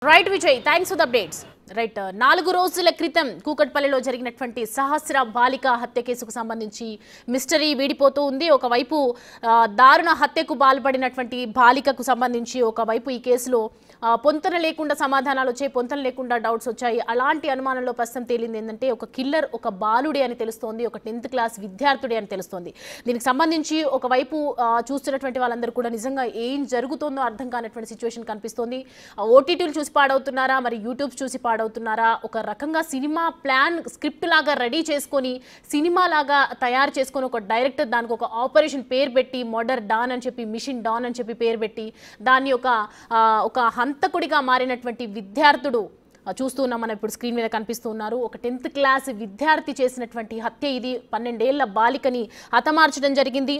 Right Vijay, thanks for the updates. Right, 4 రోజుల క్రితం కూకట్పల్లిలో జరిగినటువంటి సహస్ర బాలిక హత్య కేసుకు సంబంధించి మిస్టరీ వీడిపోతూ ఉంది. ఒకవైపు దారుణ హత్యకు పాల్పడినటువంటి బాలికకు సంబంధించి ఒకవైపు ఈ కేసులో పొంతన లేకుండా సమాధానాలు వచ్చాయి, పొంతన లేకుండా డౌట్స్ వచ్చాయి. అలాంటి అనుమానంలో ప్రస్తుతం తేలింది ఏంటంటే ఒక కిల్లర్ ఒక బాలుడే అని తెలుస్తోంది, ఒక 10th క్లాస్ విద్యార్థుడే అని తెలుస్తోంది. దీనికి సంబంధించి ఒకవైపు చూస్తున్నటువంటి వాళ్ళందరూ కూడా నిజంగా ఏం జరుగుతుందో అర్థం కానటువంటి సిచ్యువేషన్ కనిపిస్తోంది. ఓటీటీలు చూసి పాడవుతున్నారా, మరి యూట్యూబ్ చూసి పాడవుతున్నారా, ఒక రకంగా సినిమా ప్లాన్ స్క్రిప్ట్ లాగా రెడీ చేసుకొని సినిమా లాగా తయారు చేసుకొని ఒక డైరెక్టర్ దానికి ఒక ఆపరేషన్ పేరు పెట్టి మర్డర్ డాన్ అని చెప్పి, మిషన్ డాన్ అని చెప్పి పేరు పెట్టి దాన్ని ఒక హంతకుడిగా మారినటువంటి విద్యార్థుడు చూస్తున్నాం మనం ఇప్పుడు స్క్రీన్ మీద కనిపిస్తూ ఉన్నారు. ఒక 10th క్లాస్ విద్యార్థి చేసినటువంటి హత్య ఇది. 12 ఏళ్ల బాలికని హతమార్చడం జరిగింది.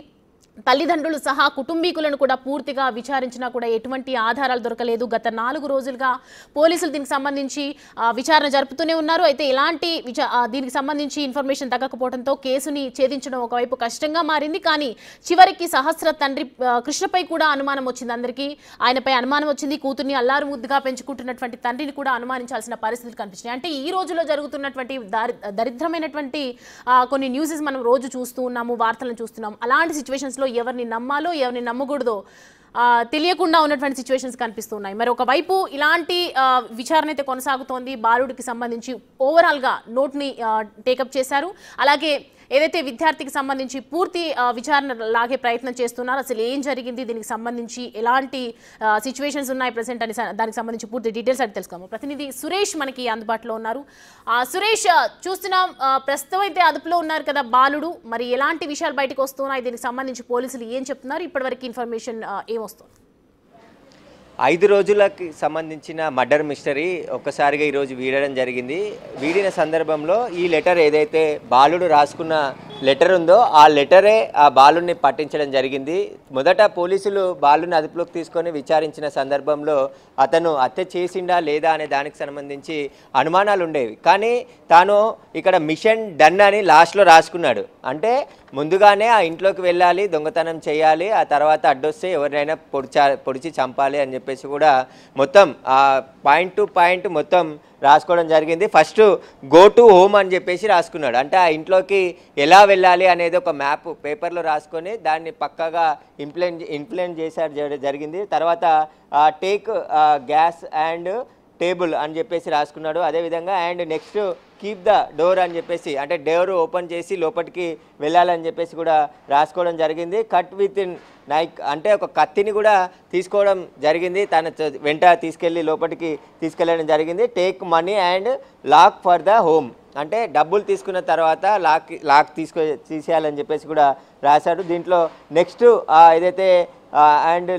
తల్లిదండ్రులు సహా కుటుంబీకులను కూడా పూర్తిగా విచారించినా కూడా ఎటువంటి ఆధారాలు దొరకలేదు. గత 4 రోజులుగా పోలీసులు దీనికి సంబంధించి విచారణ జరుపుతూనే ఉన్నారు. అయితే ఎలాంటి దీనికి సంబంధించి ఇన్ఫర్మేషన్ తగ్గకపోవడంతో కేసుని ఛేదించడం ఒకవైపు కష్టంగా మారింది. కానీ చివరికి సహస్ర తండ్రి కృష్ణపై కూడా అనుమానం వచ్చింది. అందరికీ ఆయనపై అనుమానం వచ్చింది. కూతుర్ని అల్లారు ముద్దుగా పెంచుకుంటున్నటువంటి తండ్రిని కూడా అనుమానించాల్సిన పరిస్థితులు కనిపించినాయి. అంటే ఈ రోజులో జరుగుతున్నటువంటి దరిద్రమైనటువంటి కొన్ని న్యూసెస్ మనం రోజు చూస్తూ ఉన్నాము, వార్తలను చూస్తున్నాం. అలాంటి సిచ్యువేషన్స్లో ఎవరిని నమ్మాలో ఎవరిని నమ్మకూడదో తెలియకుండా ఉన్నటువంటి సిచ్యువేషన్స్ కనిపిస్తున్నాయి. మరి ఒకవైపు ఇలాంటి విచారణ అయితే కొనసాగుతోంది. బాలుడికి సంబంధించి ఓవరాల్గా నోట్ని టేకప్ చేశారు. అలాగే ఏదైతే విద్యార్థికి సంబంధించి పూర్తి విచారణ లాగే ప్రయత్నం చేస్తున్నారు. అసలు ఏం జరిగింది, దీనికి సంబంధించి ఎలాంటి సిచ్యువేషన్స్ ఉన్నాయి ప్రెసెంట్ అని దానికి సంబంధించి పూర్తి డీటెయిల్స్ అయితే తెలుసుకోము. ప్రతినిధి సురేష్ మనకి అందుబాటులో ఉన్నారు. సురేష్, చూస్తున్నాం ప్రస్తుతం అయితే అదుపులో ఉన్నారు కదా బాలుడు, మరి ఎలాంటి విషయాలు బయటకు వస్తున్నాయి, దీనికి సంబంధించి పోలీసులు ఏం చెప్తున్నారు, ఇప్పటివరకు ఇన్ఫర్మేషన్ ఏమొస్తుంది? 5 రోజులకి సంబంధించిన మర్డర్ మిస్టరీ ఒక్కసారిగా ఈరోజు వీడడం జరిగింది. వీడిన సందర్భంలో ఈ లెటర్ ఏదైతే బాలుడు రాసుకున్న లెటర్ ఉందో ఆ లెటరే ఆ బాలుడిని పట్టించడం జరిగింది. మొదట పోలీసులు బాలుని అదుపులోకి తీసుకొని విచారించిన సందర్భంలో అతను హత్య చేసిండా లేదా అనే దానికి సంబంధించి అనుమానాలు ఉండేవి. కానీ తాను ఇక్కడ మిషన్ డన్ అని లాస్ట్లో రాసుకున్నాడు. అంటే ముందుగానే ఆ ఇంట్లోకి వెళ్ళాలి, దొంగతనం చేయాలి, ఆ తర్వాత అడ్డొస్తే ఎవరినైనా పొడిచి చంపాలి అని చెప్పేసి కూడా మొత్తం పాయింట్ టు పాయింట్ మొత్తం రాసుకోవడం జరిగింది. ఫస్ట్ గో టు హోమ్ అని చెప్పేసి రాసుకున్నాడు. అంటే ఆ ఇంట్లోకి ఎలా వెళ్ళాలి అనేది ఒక మ్యాప్ పేపర్లో రాసుకొని దాన్ని పక్కాగా ఇంప్లిమెంట్ చేశాడు జరిగింది. తర్వాత టేక్ గ్యాస్ అండ్ టేబుల్ అని చెప్పేసి రాసుకున్నాడు. అదేవిధంగా and next keep the door అని చెప్పేసి, అంటే డోర్ ఓపెన్ చేసి లోపలికి వెళ్ళాలని చెప్పేసి కూడా రాసుకోవడం జరిగింది. కట్ విత్ ఇన్ నైక్ అంటే ఒక కత్తిని కూడా తీసుకోవడం జరిగింది. తన వెంట తీసుకెళ్ళి లోపలికి తీసుకెళ్ళడం జరిగింది. Take money and lock for the home అంటే డబ్బులు తీసుకున్న తర్వాత లాక్ తీసేయాలని చెప్పేసి కూడా రాశాడు. దీంట్లో నెక్స్ట్ ఏదైతే అండ్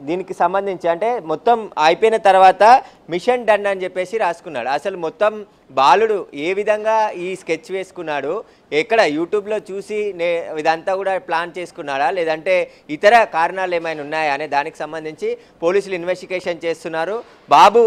దీనికి సంబంధించి అంటే మొత్తం అయిపోయిన తర్వాత మిషన్ డన్ అని చెప్పేసి రాసుకున్నాడు. అసలు మొత్తం బాలుడు ఏ విధంగా ఈ స్కెచ్ వేసుకున్నాడు, ఎక్కడ యూట్యూబ్లో చూసి ఇదంతా కూడా ప్లాన్ చేసుకున్నాడా లేదంటే ఇతర కారణాలు ఏమైనా ఉన్నాయా అనే దానికి సంబంధించి పోలీసులు ఇన్వెస్టిగేషన్ చేస్తున్నారు. బాబు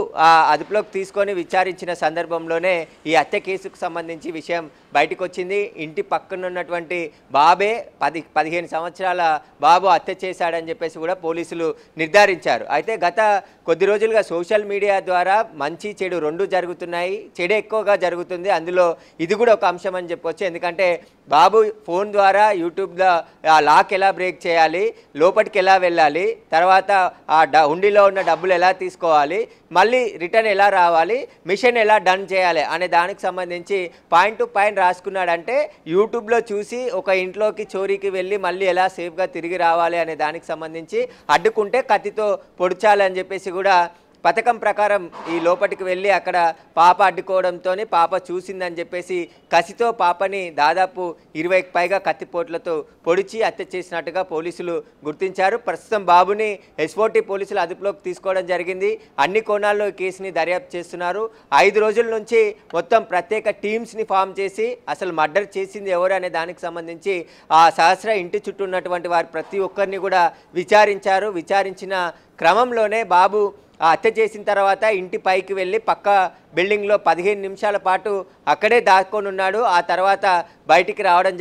అదుపులోకి తీసుకొని విచారించిన సందర్భంలోనే ఈ హత్య కేసుకు సంబంధించి విషయం బయటకు వచ్చింది. ఇంటి పక్కన ఉన్నటువంటి బాబే 15 సంవత్సరాల బాబు హత్య చేశాడని చెప్పేసి కూడా పోలీసులు నిర్ధారించారు. అయితే గత కొద్ది రోజులుగా సోషల్ మీడియా ద్వారా మంచి చెడు రెండు జరుగుతున్నాయి. చెడు ఎక్కువగా జరుగుతుంది, అందులో ఇది కూడా ఒక అంశం అని చెప్పొచ్చు. ఎందుకంటే బాబు ఫోన్ ద్వారా యూట్యూబ్లో ఆ లాక్ ఎలా బ్రేక్ చేయాలి, లోపలికి ఎలా వెళ్ళాలి, తర్వాత ఆ హుండీలో ఉన్న డబ్బులు ఎలా తీసుకోవాలి, మళ్ళీ రిటర్న్ ఎలా రావాలి, మిషన్ ఎలా డన్ చేయాలి అనే దానికి సంబంధించి పాయింట్ టు పాయింట్ రాసుకున్నాడంటే యూట్యూబ్లో చూసి ఒక ఇంట్లోకి చోరీకి వెళ్ళి మళ్ళీ ఎలా సేఫ్గా తిరిగి రావాలి అనే దానికి సంబంధించి అడ్డుకుంటే కత్తితో పొడిచాలి అని చెప్పేసి కూడా పథకం ప్రకారం ఈ లోపలికి వెళ్ళి అక్కడ పాప అడ్డుకోవడంతో పాప చూసిందని చెప్పేసి కసితో పాపని దాదాపు 20కి పైగా కత్తిపోట్లతో పొడిచి హత్య చేసినట్టుగా పోలీసులు గుర్తించారు. ప్రస్తుతం బాబుని ఎస్ఓటీ పోలీసులు అదుపులోకి తీసుకోవడం జరిగింది. అన్ని కోణాల్లో కేసుని దర్యాప్తు చేస్తున్నారు. 5 రోజుల నుంచి మొత్తం ప్రత్యేక టీమ్స్ని ఫామ్ చేసి అసలు మర్డర్ చేసింది ఎవరు అనే దానికి సంబంధించి ఆ సహస్ర ఇంటి చుట్టూ ఉన్నటువంటి వారు ప్రతి ఒక్కరిని కూడా విచారించారు. విచారించిన క్రమంలోనే బాబు హత్య చేసిన తర్వాత ఇంటి పైకి వెళ్ళి పక్క బిల్డింగ్లో 15 నిమిషాల పాటు అక్కడే దాక్కొని ఉన్నాడు. ఆ తర్వాత బయటికి రావడం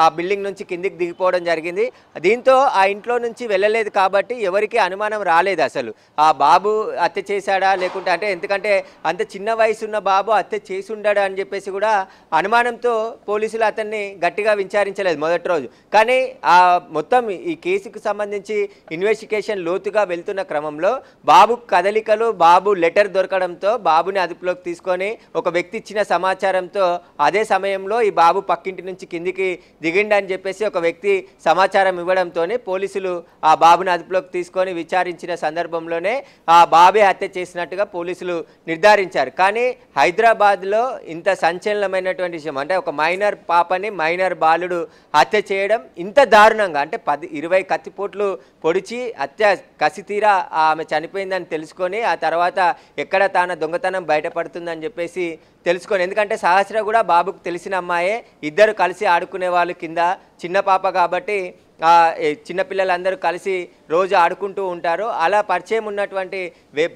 ఆ బిల్డింగ్ నుంచి కిందికి దిగిపోవడం జరిగింది. దీంతో ఆ ఇంట్లో నుంచి వెళ్ళలేదు కాబట్టి ఎవరికి అనుమానం రాలేదు అసలు ఆ బాబు హత్య చేశాడా లేకుంటే, అంటే ఎందుకంటే అంత చిన్న వయసు ఉన్న బాబు హత్య చేసి ఉండడా అని చెప్పేసి కూడా అనుమానంతో పోలీసులు అతన్ని గట్టిగా విచారించలేదు మొదటి రోజు. కానీ ఆ మొత్తం ఈ కేసుకు సంబంధించి ఇన్వెస్టిగేషన్ లోతుగా వెళ్తున్న క్రమంలో బాబు కదలికలు, బాబు లెటర్ దొరకడంతో బాబుని అదుపులోకి తీసుకొని ఒక వ్యక్తి ఇచ్చిన సమాచారంతో అదే సమయంలో ఈ బాబు పక్కింటి నుంచి కిందికి దిగిండని చెప్పేసి ఒక వ్యక్తి సమాచారం ఇవ్వడంతోనే పోలీసులు ఆ బాబుని అదుపులోకి తీసుకొని విచారించిన సందర్భంలోనే ఆ బాబే హత్య చేసినట్టుగా పోలీసులు నిర్ధారించారు. కానీ హైదరాబాద్లో ఇంత సంచలనమైనటువంటి విషయం అంటే ఒక మైనర్ పాపని మైనర్ బాలుడు హత్య చేయడం ఇంత దారుణంగా, అంటే 20 కత్తిపోట్లు పొడిచి హత్య కసితీరా ఆమె చనిపోయిందని తెలుసుకొని ఆ తర్వాత ఎక్కడ తాన దొంగతనం బయటపడుతుందని చెప్పేసి తెలుసుకొని, ఎందుకంటే సహస్ర కూడా బాబుకు తెలిసిన అమ్మాయే, ఇద్దరు కలిసి ఆడుకునే వాళ్ళు కింద, చిన్న పాప కాబట్టి చిన్నపిల్లలందరూ కలిసి రోజు ఆడుకుంటూ ఉంటారు. అలా పరిచయం ఉన్నటువంటి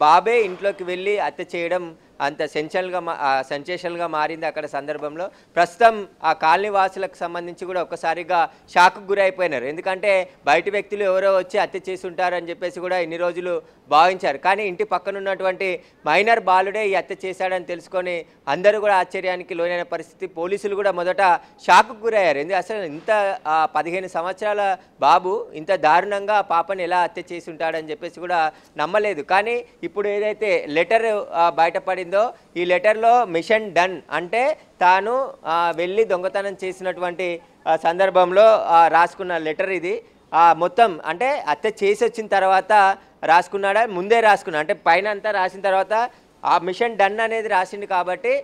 బాబే ఇంట్లోకి వెళ్ళి హత్య చేయడం అంత సెన్సేషనల్గా మారింది అక్కడ సందర్భంలో. ప్రస్తుతం ఆ కాలనీ వాసులకు సంబంధించి కూడా ఒక్కసారిగా షాక్కు గురైపోయినారు. ఎందుకంటే బయట వ్యక్తులు ఎవరో వచ్చి హత్య చేసి ఉంటారని చెప్పేసి కూడా ఇన్ని రోజులు భావించారు. కానీ ఇంటి పక్కన ఉన్నటువంటి మైనర్ బాలుడే ఈ హత్య చేశాడని తెలుసుకొని అందరూ కూడా ఆశ్చర్యానికి లోనైన పరిస్థితి. పోలీసులు కూడా మొదట షాక్కు గురయ్యారు. ఎందుకంటే అసలు ఇంత 15 సంవత్సరాల బాబు ఇంత దారుణంగా ఆ పాపని ఎలా హత్య చేసి ఉంటాడని చెప్పేసి కూడా నమ్మలేదు. కానీ ఇప్పుడు ఏదైతే లెటర్ బయటపడిందో ఈ లెటర్లో మిషన్ డన్ అంటే తాను వెళ్ళి దొంగతనం చేసినటువంటి సందర్భంలో రాసుకున్న లెటర్ ఇది. మొత్తం అంటే హత్య చేసి వచ్చిన తర్వాత రాసుకున్నాడా, ముందే రాసుకున్నా అంటే పైన అంతా రాసిన తర్వాత ఆ మిషన్ డన్ అనేది రాసిండు కాబట్టి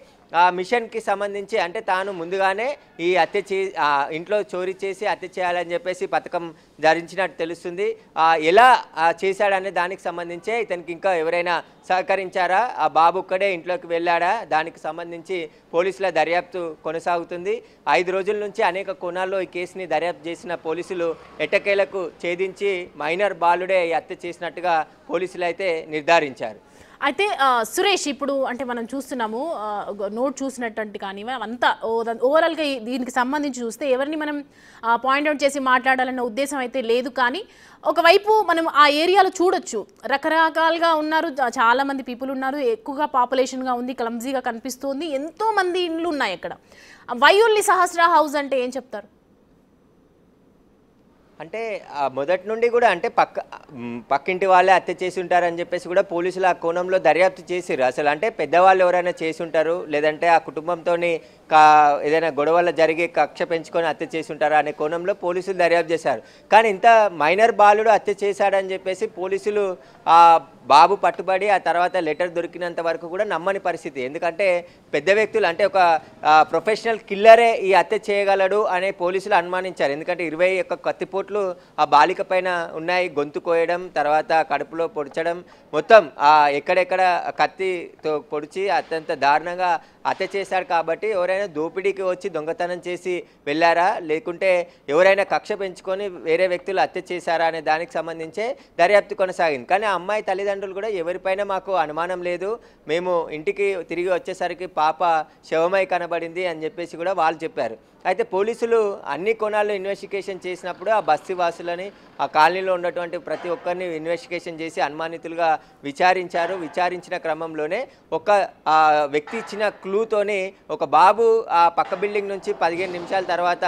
ఆ మిషన్కి సంబంధించి అంటే తాను ముందుగానే ఈ హత్య ఇంట్లో చోరీ చేసి హత్య చేయాలని చెప్పేసి పథకం ధరించినట్టు తెలుస్తుంది. ఎలా చేశాడనే దానికి సంబంధించే ఇతనికి ఇంకా ఎవరైనా సహకరించారా, ఆ బాబు ఒక్కడే ఇంట్లోకి వెళ్ళాడా, దానికి సంబంధించి పోలీసుల దర్యాప్తు కొనసాగుతుంది. 5 రోజుల నుంచి అనేక కోణాల్లో ఈ కేసుని దర్యాప్తు చేసిన పోలీసులు ఎట్టకేలకు ఛేదించి మైనర్ బాలుడే ఈ హత్య చేసినట్టుగా పోలీసులు అయితే నిర్ధారించారు. అయితే సురేష్, ఇప్పుడు అంటే మనం చూస్తున్నాము నోట్ చూసినట్టు కానీ అంతా ఓవరాల్గా దీనికి సంబంధించి చూస్తే ఎవరిని మనం పాయింట్అవుట్ చేసి మాట్లాడాలన్న ఉద్దేశం అయితే లేదు. కానీ ఒకవైపు మనం ఆ ఏరియాలో చూడొచ్చు, రకరకాలుగా ఉన్నారు, చాలామంది పీపుల్ ఉన్నారు, ఎక్కువగా పాపులేషన్గా ఉంది, క్లమ్జీగా కనిపిస్తుంది, ఎంతోమంది ఇండ్లు ఉన్నాయి అక్కడ. వై ఓన్లీ సహస్ర హౌస్ అంటే ఏం చెప్తారు? అంటే మొదటి నుండి కూడా అంటే పక్కింటి వాళ్ళే హత్య చేసి ఉంటారని చెప్పేసి కూడా పోలీసులు ఆ కోణంలో దర్యాప్తు చేసిరు. అసలు అంటే పెద్దవాళ్ళు ఎవరైనా చేసి ఉంటారు, లేదంటే ఆ కుటుంబంతో ఏదైనా గొడవలు జరిగి కక్ష పెంచుకొని హత్య చేసి ఉంటారా అనే కోణంలో పోలీసులు దర్యాప్తు చేశారు. కానీ ఇంత మైనర్ బాలుడు హత్య చేశాడని చెప్పేసి పోలీసులు ఆ బాబు పట్టుబడి ఆ తర్వాత లెటర్ దొరికినంత వరకు కూడా నమ్మని పరిస్థితి. ఎందుకంటే పెద్ద వ్యక్తులు అంటే ఒక ప్రొఫెషనల్ కిల్లరే ఈ హత్య చేయగలడు అనే పోలీసులు అనుమానించారు. ఎందుకంటే 21 కత్తిపోట్లు ఆ బాలిక పైన ఉన్నాయి, గొంతు కోయడం, తర్వాత కడుపులో పొడిచడం, మొత్తం ఎక్కడెక్కడ కత్తితో పొడిచి అత్యంత దారుణంగా హత్య చేశారు. కాబట్టి ఎవరైనా దోపిడీకి వచ్చి దొంగతనం చేసి వెళ్ళారా, లేకుంటే ఎవరైనా కక్ష పెంచుకొని వేరే వ్యక్తులు హత్య చేశారా అనే దానికి సంబంధించే దర్యాప్తు కొనసాగింది. కానీ ఆ అమ్మాయి తల్లిదండ్రులు కూడా ఎవరిపైన మాకు అనుమానం లేదు, మేము ఇంటికి తిరిగి వచ్చేసరికి పాప శవమై కనబడింది అని చెప్పేసి కూడా వాళ్ళు చెప్పారు. అయితే పోలీసులు అన్ని కోణాల్లో ఇన్వెస్టిగేషన్ చేసినప్పుడు ఆ బస్తీ వాసులని, ఆ కాలనీలో ఉన్నటువంటి ప్రతి ఒక్కరిని ఇన్వెస్టిగేషన్ చేసి అనుమానితులుగా విచారించారు. విచారించిన క్రమంలోనే ఒక వ్యక్తి ఇచ్చిన క్లూతోని ఒక బాబు ఆ పక్క బిల్డింగ్ నుంచి 15 నిమిషాల తర్వాత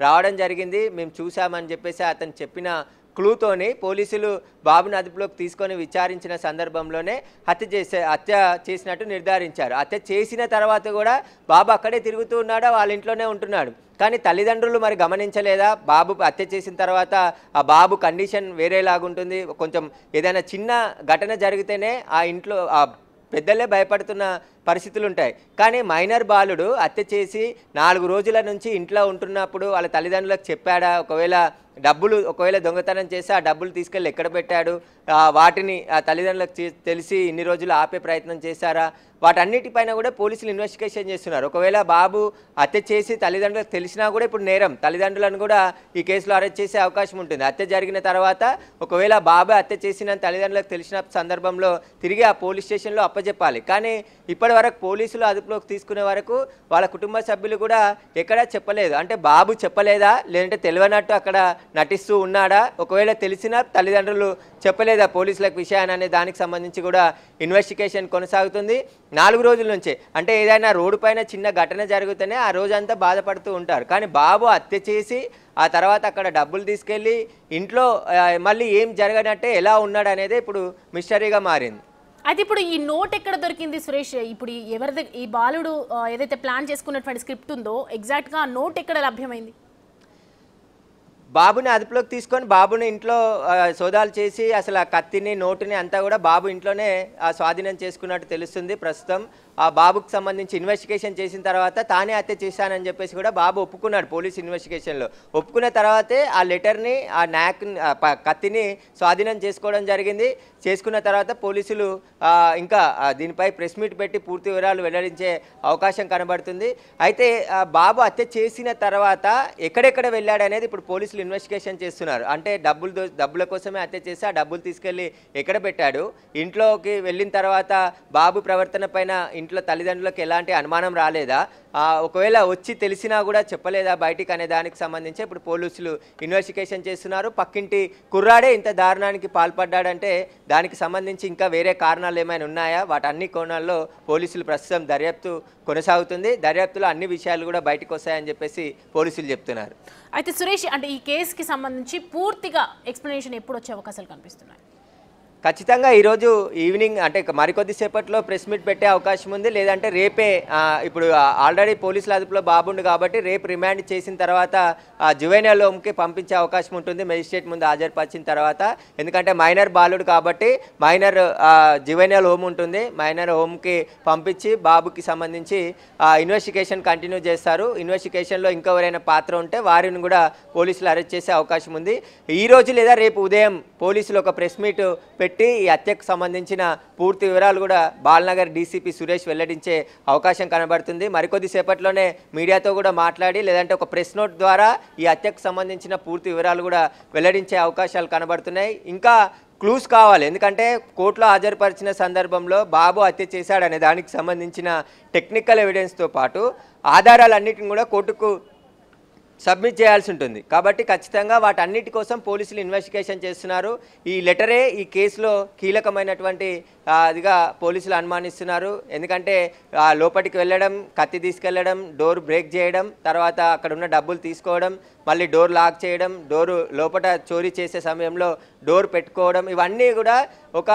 రావడం జరిగింది, మేము చూసామని చెప్పేసి అతను చెప్పిన క్లూతోని పోలీసులు బాబుని అదుపులోకి తీసుకొని విచారించిన సందర్భంలోనే హత్య చేసినట్టు నిర్ధారించారు. హత్య చేసిన తర్వాత కూడా బాబు అక్కడే తిరుగుతూ ఉన్నాడా, వాళ్ళ ఇంట్లోనే ఉంటున్నాడు. కానీ తల్లిదండ్రులు మరి గమనించలేదా, బాబు హత్య చేసిన తర్వాత ఆ బాబు కండిషన్ వేరేలాగుంటుంది, కొంచెం ఏదైనా చిన్న ఘటన జరిగితేనే ఆ ఇంట్లో ఆ పెద్దలే భయపడుతున్న పరిస్థితులు ఉంటాయి. కానీ మైనర్ బాలుడు హత్య చేసి 4 రోజుల నుంచి ఇంట్లో ఉంటున్నప్పుడు వాళ్ళ తల్లిదండ్రులకు చెప్పాడా, ఒకవేళ డబ్బులు ఒకవేళ దొంగతనం చేసి ఆ డబ్బులు తీసుకెళ్ళి ఎక్కడ పెట్టాడు, వాటిని ఆ తల్లిదండ్రులకు తెలిసి ఇన్ని రోజులు ఆపే ప్రయత్నం చేశారా, వాటన్నిటిపైన కూడా పోలీసులు ఇన్వెస్టిగేషన్ చేస్తున్నారు. ఒకవేళ బాబు హత్య చేసి తల్లిదండ్రులకు తెలిసినా కూడా ఇప్పుడు నేరం, తల్లిదండ్రులను కూడా ఈ కేసులో అరెస్ట్ చేసే అవకాశం ఉంటుంది. హత్య జరిగిన తర్వాత ఒకవేళ బాబు హత్య చేసిన తల్లిదండ్రులకు తెలిసిన సందర్భంలో తిరిగి ఆ పోలీస్ స్టేషన్లో అప్పచెప్పాలి. కానీ ఇప్పటి వరకు పోలీసులు అదుపులోకి తీసుకునే వరకు వాళ్ళ కుటుంబ సభ్యులు కూడా ఎక్కడా చెప్పలేదు. అంటే బాబు చెప్పలేదా, లేదంటే తెలియనట్టు అక్కడ నటిస్తూ ఉన్నాడా, ఒకవేళ తెలిసినా తల్లిదండ్రులు చెప్పలేదా పోలీసులకు విషయాన్ని అనే దానికి సంబంధించి కూడా ఇన్వెస్టిగేషన్ కొనసాగుతుంది. 4 రోజుల నుంచి అంటే ఏదైనా రోడ్డు పైన చిన్న ఘటన జరిగితేనే ఆ రోజంతా బాధపడుతూ ఉంటారు. కానీ బాబు హత్య చేసి ఆ తర్వాత అక్కడ డబ్బులు తీసుకెళ్ళి ఇంట్లో మళ్ళీ ఏం జరగనట్టే ఎలా ఉన్నాడు అనేది ఇప్పుడు మిస్టరీగా మారింది. అయితే ఇప్పుడు ఈ నోట్ ఎక్కడ దొరికింది సురేష్? ఇప్పుడు ఎవరి ఈ బాలుడు ఏదైతే ప్లాన్ చేసుకున్నటువంటి స్క్రిప్ట్ ఉందో ఎగ్జాక్ట్గా ఆ నోట్ ఎక్కడ లభ్యమైంది? బాబుని అదుపులోకి తీసుకొని బాబుని ఇంట్లో సోదాలు చేసి అసలు ఆ కత్తిని నోటుని అంతా కూడా బాబు ఇంట్లోనే స్వాధీనం చేసుకున్నట్టు తెలుస్తుంది. ప్రస్తుతం ఆ బాబుకు సంబంధించి ఇన్వెస్టిగేషన్ చేసిన తర్వాత తానే హత్య చేశానని చెప్పేసి కూడా బాబు ఒప్పుకున్నాడు పోలీస్ ఇన్వెస్టిగేషన్లో. ఒప్పుకున్న తర్వాతే ఆ లెటర్ని ఆ కత్తిని స్వాధీనం చేసుకోవడం జరిగింది. చేసుకున్న తర్వాత పోలీసులు ఇంకా దీనిపై ప్రెస్ మీట్ పెట్టి పూర్తి వివరాలు వెల్లడించే అవకాశం కనబడుతుంది. అయితే బాబు హత్య చేసిన తర్వాత ఎక్కడెక్కడ వెళ్ళాడనేది ఇప్పుడు పోలీసులు ఇన్వెస్టిగేషన్ చేస్తున్నారు. అంటే డబ్బుల కోసమే హత్య చేసి ఆ డబ్బులు తీసుకెళ్ళి ఎక్కడ పెట్టాడు, ఇంట్లోకి వెళ్ళిన తర్వాత బాబు ప్రవర్తన పైన ఇంట్లో తల్లిదండ్రులకు ఎలాంటి అనుమానం రాలేదా, ఒకవేళ వచ్చి తెలిసినా కూడా చెప్పలేదా బయటికి అనే దానికి సంబంధించి ఇప్పుడు పోలీసులు ఇన్వెస్టిగేషన్ చేస్తున్నారు. పక్కింటి కుర్రాడే ఇంత దారుణానికి పాల్పడ్డాడంటే దానికి సంబంధించి ఇంకా వేరే కారణాలు ఏమైనా ఉన్నాయా, వాటన్ని కోణాల్లో పోలీసులు ప్రస్తుతం దర్యాప్తు కొనసాగుతుంది. దర్యాప్తులో అన్ని విషయాలు కూడా బయటకు వస్తాయని చెప్పేసి పోలీసులు చెప్తున్నారు. అయితే సురేష్, అంటే ఈ కేసుకి సంబంధించి పూర్తిగా ఎక్స్ప్లెనేషన్ ఎప్పుడు వచ్చే అవకాశాలు కనిపిస్తున్నాయి? ఖచ్చితంగా ఈరోజు ఈవినింగ్ అంటే మరికొద్ది సేపట్లో ప్రెస్ మీట్ పెట్టే అవకాశం ఉంది. లేదంటే రేపే ఇప్పుడు ఆల్రెడీ పోలీసుల అదుపులో బాబుండు కాబట్టి రేపు రిమాండ్ చేసిన తర్వాత జువెనైల్ హోమ్కి పంపించే అవకాశం ఉంటుంది మెజిస్ట్రేట్ ముందు హాజరుపరిచిన తర్వాత. ఎందుకంటే మైనర్ బాలుడు కాబట్టి మైనర్ జువెనైల్ హోమ్ ఉంటుంది. మైనర్ హోమ్కి పంపించి బాబుకి సంబంధించి ఇన్వెస్టిగేషన్ కంటిన్యూ చేస్తారు. ఇన్వెస్టిగేషన్లో ఇంకెవరైనా పాత్ర ఉంటే వారిని కూడా పోలీసులు అరెస్ట్ చేసే అవకాశం ఉంది. ఈరోజు లేదా రేపు ఉదయం పోలీసులు ఒక ప్రెస్ మీట్ పెట్టి ఈ హత్యకు సంబంధించిన పూర్తి వివరాలు కూడా బాలనగర్ డీసీపీ సురేష్ వెల్లడించే అవకాశం కనబడుతుంది. మరికొద్ది సేపట్లోనే మీడియాతో కూడా మాట్లాడి లేదంటే ఒక ప్రెస్ నోట్ ద్వారా ఈ హత్యకు సంబంధించిన పూర్తి వివరాలు కూడా వెల్లడించే అవకాశాలు కనబడుతున్నాయి. ఇంకా క్లూస్ కావాలి, ఎందుకంటే కోర్టులో హాజరుపరిచిన సందర్భంలో బాబు హత్య చేశాడనే దానికి సంబంధించిన టెక్నికల్ ఎవిడెన్స్తో పాటు ఆధారాలన్నిటిని కూడా కోర్టుకు సబ్మిట్ చేయాల్సి ఉంటుంది. కాబట్టి ఖచ్చితంగా వాటన్నిటి కోసం పోలీసులు ఇన్వెస్టిగేషన్ చేస్తున్నారు. ఈ లెటరే ఈ కేసులో కీలకమైనటువంటి అదిగా పోలీసులు అనుమానిస్తున్నారు. ఎందుకంటే లోపలికి వెళ్ళడం, కత్తి తీసుకెళ్లడం, డోర్ బ్రేక్ చేయడం, తర్వాత అక్కడ ఉన్న డబ్బులు తీసుకోవడం, మళ్ళీ డోర్ లాక్ చేయడం, డోరు లోపల చోరీ చేసే సమయంలో డోర్ పెట్టుకోవడం, ఇవన్నీ కూడా ఒక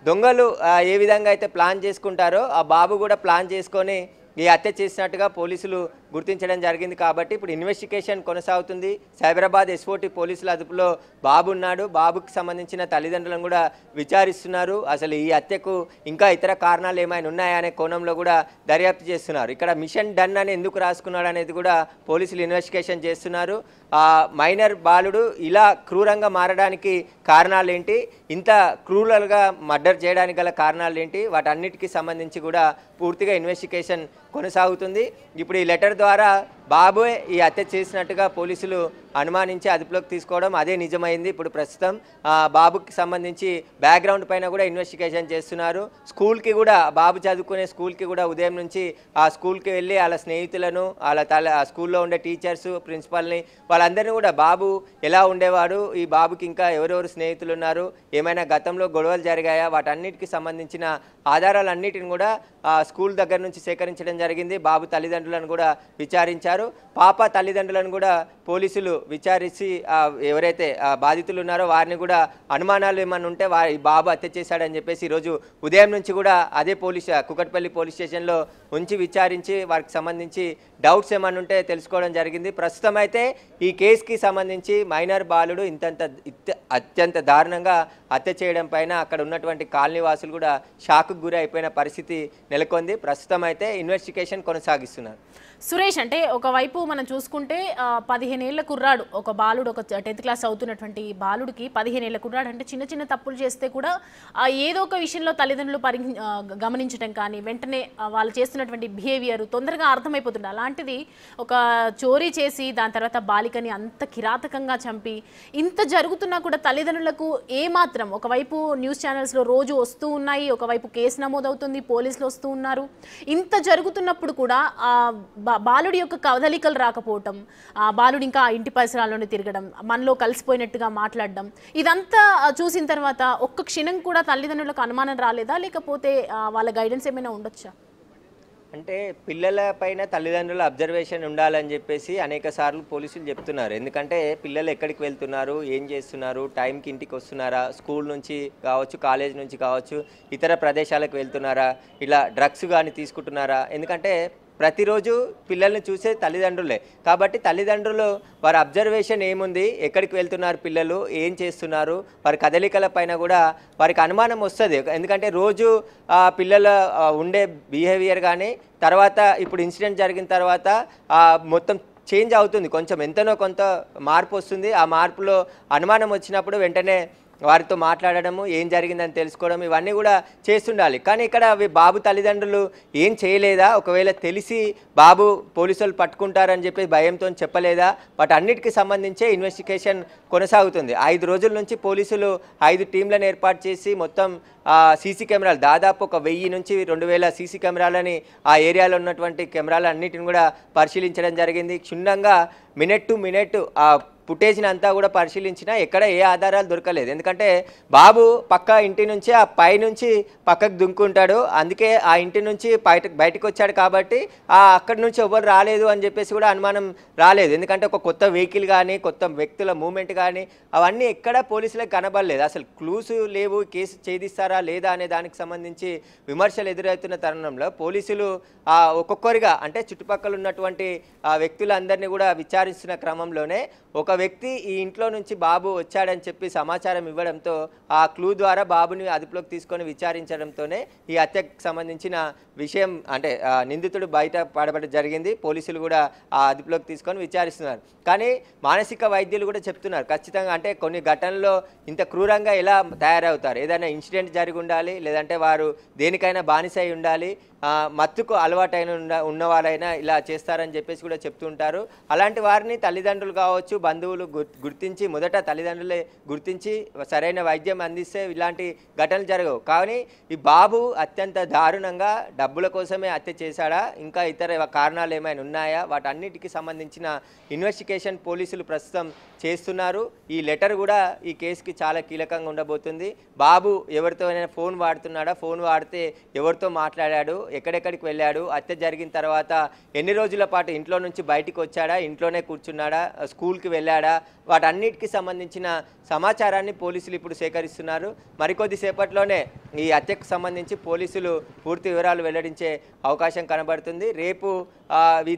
దొంగలు ఏ విధంగా అయితే ప్లాన్ చేసుకుంటారో ఆ బాబు కూడా ప్లాన్ చేసుకొని ఈ హత్య చేసినట్టుగా పోలీసులు గుర్తించడం జరిగింది. కాబట్టి ఇప్పుడు ఇన్వెస్టిగేషన్ కొనసాగుతుంది. సైబరాబాద్ ఎస్ఓటీ పోలీసుల అదుపులో బాబు ఉన్నాడు. బాబుకి సంబంధించిన తల్లిదండ్రులను కూడా విచారిస్తున్నారు. అసలు ఈ హత్యకు ఇంకా ఇతర కారణాలు ఏమైనా ఉన్నాయా అనే కోణంలో కూడా దర్యాప్తు చేస్తున్నారు. ఇక్కడ మిషన్ డన్ అని ఎందుకు రాసుకున్నాడు అనేది కూడా పోలీసులు ఇన్వెస్టిగేషన్ చేస్తున్నారు. మైనర్ బాలుడు ఇలా క్రూరంగా మారడానికి కారణాలు ఏంటి, ఇంత క్రూరల్గా మర్డర్ చేయడానికి గల కారణాలు ఏంటి, వాటన్నిటికీ సంబంధించి కూడా పూర్తిగా ఇన్వెస్టిగేషన్ కొనసాగుతుంది. ఇప్పుడు ఈ లెటర్ ద్వారా బాబే ఈ హత్య చేసినట్టుగా పోలీసులు అనుమానించి అదుపులోకి తీసుకోవడం అదే నిజమైంది. ఇప్పుడు ప్రస్తుతం బాబుకి సంబంధించి బ్యాక్గ్రౌండ్ పైన కూడా ఇన్వెస్టిగేషన్ చేస్తున్నారు. స్కూల్కి కూడా బాబు చదువుకునే స్కూల్కి కూడా ఉదయం నుంచి ఆ స్కూల్కి వెళ్ళి వాళ్ళ స్నేహితులను వాళ్ళ స్కూల్లో ఉండే టీచర్స్ ప్రిన్సిపల్ని వాళ్ళందరినీ కూడా బాబు ఎలా ఉండేవాడు, ఈ బాబుకి ఇంకా ఎవరెవరు స్నేహితులు ఉన్నారు, ఏమైనా గతంలో గొడవలు జరిగాయా, వాటన్నిటికి సంబంధించిన ఆధారాలన్నిటిని కూడా స్కూల్ దగ్గర నుంచి సేకరించడం జరిగింది. బాబు తల్లిదండ్రులను కూడా విచారించారు. పాప తల్లిదండ్రులను కూడా పోలీసులు విచారించి ఎవరైతే బాధితులు ఉన్నారో వారిని కూడా అనుమానాలు ఏమన్నా ఉంటే బాబు హత్య చేశాడని చెప్పేసి ఈరోజు ఉదయం నుంచి కూడా అదే కుకట్పల్లి పోలీస్ స్టేషన్లో ఉంచి విచారించి వారికి సంబంధించి డౌట్స్ ఏమన్నా ఉంటే తెలుసుకోవడం జరిగింది. ప్రస్తుతం అయితే ఈ కేసుకి సంబంధించి మైనర్ బాలుడు అత్యంత దారుణంగా హత్య చేయడం పైన అక్కడ ఉన్నటువంటి కాలనీ వాసులు కూడా షాక్కు గురి అయిపోయిన పరిస్థితి నెలకొంది. ప్రస్తుతం అయితే ఇన్వెస్టిగేషన్ కొనసాగిస్తున్నారు. సురేష్, అంటే ఒక ఒకవైపు మనం చూసుకుంటే 15 ఏళ్ల కుర్రాడు, ఒక బాలుడు, ఒక 10th క్లాస్ అవుతున్నటువంటి బాలుడికి 15 ఏళ్ల కుర్రాడు అంటే చిన్న చిన్న తప్పులు చేస్తే కూడా ఏదో ఒక విషయంలో తల్లిదండ్రులు గమనించడం కానీ వెంటనే వాళ్ళు చేస్తున్నటువంటి బిహేవియర్ తొందరగా అర్థమైపోతుంది. అలాంటిది ఒక చోరీ చేసి దాని తర్వాత బాలికని అంత కిరాతకంగా చంపి ఇంత జరుగుతున్నా కూడా తల్లిదండ్రులకు ఏమాత్రం, ఒకవైపు న్యూస్ ఛానల్స్లో రోజు వస్తూ ఉన్నాయి, ఒకవైపు కేసు నమోదవుతుంది, పోలీసులు వస్తూ ఉన్నారు. ఇంత జరుగుతున్నప్పుడు కూడా బాలుడి యొక్క కదలికలు రాకపోవటం, బాలుడు ఇంకా ఇంటి పరిసరాల్లోనే తిరగడం, మనలో కలిసిపోయినట్టుగా మాట్లాడడం, ఇదంతా చూసిన తర్వాత ఒక్క క్షణం కూడా తల్లిదండ్రులకు అనుమానం రాలేదా, లేకపోతే వాళ్ళ గైడెన్స్ ఏమైనా ఉండొచ్చా? అంటే పిల్లల పైన తల్లిదండ్రుల అబ్జర్వేషన్ ఉండాలని చెప్పేసి అనేక సార్లు పోలీసులు చెప్తున్నారు. ఎందుకంటే పిల్లలు ఎక్కడికి వెళ్తున్నారు, ఏం చేస్తున్నారు, టైంకి ఇంటికి వస్తున్నారా, స్కూల్ నుంచి కావచ్చు, కాలేజ్ నుంచి కావచ్చు, ఇతర ప్రదేశాలకు వెళ్తున్నారా, ఇలా డ్రగ్స్ కానీ తీసుకుంటున్నారా. ఎందుకంటే ప్రతిరోజు పిల్లల్ని చూసే తల్లిదండ్రులే కాబట్టి తల్లిదండ్రులు వారి అబ్జర్వేషన్ ఏముంది, ఎక్కడికి వెళ్తున్నారు పిల్లలు, ఏం చేస్తున్నారు, వారి కదలికల పైన కూడా వారికి అనుమానం వస్తుంది. ఎందుకంటే రోజు పిల్లల ఉండే బిహేవియర్ కానీ తర్వాత ఇప్పుడు ఇన్సిడెంట్ జరిగిన తర్వాత మొత్తం చేంజ్ అవుతుంది, కొంచెం ఎంతనో కొంత మార్పు వస్తుంది. ఆ మార్పులో అనుమానం వచ్చినప్పుడు వెంటనే వారితో మాట్లాడడము, ఏం జరిగిందని తెలుసుకోవడం, ఇవన్నీ కూడా చేస్తుండాలి. కానీ ఇక్కడ బాబు తల్లిదండ్రులు ఏం చేయలేదా, ఒకవేళ తెలిసి బాబు పోలీసులు పట్టుకుంటారని చెప్పి భయంతో చెప్పలేదా, వాటన్నిటికీ సంబంధించే ఇన్వెస్టిగేషన్ కొనసాగుతుంది. 5 రోజుల నుంచి పోలీసులు 5 టీంలను ఏర్పాటు చేసి మొత్తం సీసీ కెమెరాలు దాదాపు 1000 నుంచి 2000 సీసీ కెమెరాలని ఆ ఏరియాలో ఉన్నటువంటి కెమెరాలన్నిటిని కూడా పరిశీలించడం జరిగింది. క్షుణ్ణంగా మినిట్ టు మినిట్ ఫుటేజ్ని అంతా కూడా పరిశీలించినా ఎక్కడ ఏ ఆధారాలు దొరకలేదు. ఎందుకంటే బాబు పక్క ఇంటి నుంచి ఆ పై నుంచి పక్కకు దుంకుంటాడు, అందుకే ఆ ఇంటి నుంచి బయటకు వచ్చాడు కాబట్టి అక్కడి నుంచి ఎవరు రాలేదు అని చెప్పేసి కూడా అనుమానం రాలేదు. ఎందుకంటే ఒక కొత్త వెహికల్ కానీ కొత్త వ్యక్తుల మూమెంట్ కానీ అవన్నీ ఎక్కడ పోలీసులకు కనబడలేదు. అసలు క్లూస్ లేవు, కేసు ఛేదిస్తారా లేదా అనే దానికి సంబంధించి విమర్శలు ఎదురవుతున్న తరుణంలో పోలీసులు ఒక్కొక్కరిగా అంటే చుట్టుపక్కల ఉన్నటువంటి వ్యక్తులందరినీ కూడా విచారిస్తున్న క్రమంలోనే ఒక వ్యక్తి ఈ ఇంట్లో నుంచి బాబు వచ్చాడని చెప్పి సమాచారం ఇవ్వడంతో ఆ క్లూ ద్వారా బాబుని అదుపులోకి తీసుకొని విచారించడంతోనే ఈ హత్యకు సంబంధించిన విషయం అంటే నిందితుడు బయట పడబడి జరిగింది. పోలీసులు కూడా ఆ అదుపులోకి తీసుకొని విచారిస్తున్నారు. కానీ మానసిక వైద్యులు కూడా చెప్తున్నారు ఖచ్చితంగా అంటే కొన్ని ఘటనల్లో ఇంత క్రూరంగా ఎలా తయారవుతారు, ఏదైనా ఇన్సిడెంట్ జరిగి ఉండాలి, లేదంటే వారు దేనికైనా బానిసై ఉండాలి, మత్తుకు అలవాటైన ఉన్నవారైనా ఇలా చేస్తారని చెప్పేసి కూడా చెప్తుంటారు. అలాంటి వారిని తల్లిదండ్రులు కావచ్చు, బంధువులు గుర్తించి మొదట తల్లిదండ్రులే గుర్తించి సరైన వైద్యం అందిస్తే ఇలాంటి ఘటనలు జరగవు. కానీ ఈ బాబు అత్యంత దారుణంగా డబ్బుల కోసమే హత్య చేశాడా, ఇంకా ఇతర కారణాలు ఏమైనా ఉన్నాయా, వాటన్నిటికీ సంబంధించిన ఇన్వెస్టిగేషన్ పోలీసులు ప్రస్తుతం చేస్తున్నారు. ఈ లెటర్ కూడా ఈ కేసుకి చాలా కీలకంగా ఉండబోతుంది. బాబు ఎవరితో ఫోన్ వాడుతున్నాడా, ఫోన్ వాడితే ఎవరితో మాట్లాడాడు, ఎక్కడెక్కడికి వెళ్ళాడు, హత్య జరిగిన తర్వాత ఎన్ని రోజుల పాటు ఇంట్లో నుంచి బయటికి వచ్చాడా, ఇంట్లోనే కూర్చున్నాడా, స్కూల్కి వెళ్ళాడా, వాటన్నిటికీ సంబంధించిన సమాచారాన్ని పోలీసులు ఇప్పుడు సేకరిస్తున్నారు. మరికొద్ది సేపట్లోనే ఈ హత్యకు సంబంధించి పోలీసులు పూర్తి వివరాలు వెల్లడించే అవకాశం కనబడుతుంది. రేపు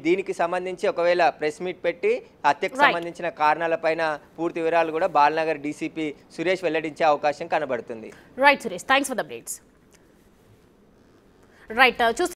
దీనికి సంబంధించి ఒకవేళ ప్రెస్ మీట్ పెట్టి హత్యకు సంబంధించిన కారణాలపైన పూర్తి వివరాలు కూడా బాలనగర్ డీసీపీ సురేష్ వెల్లడించే అవకాశం కనబడుతుంది. Right Suresh, thanks for the updates. Right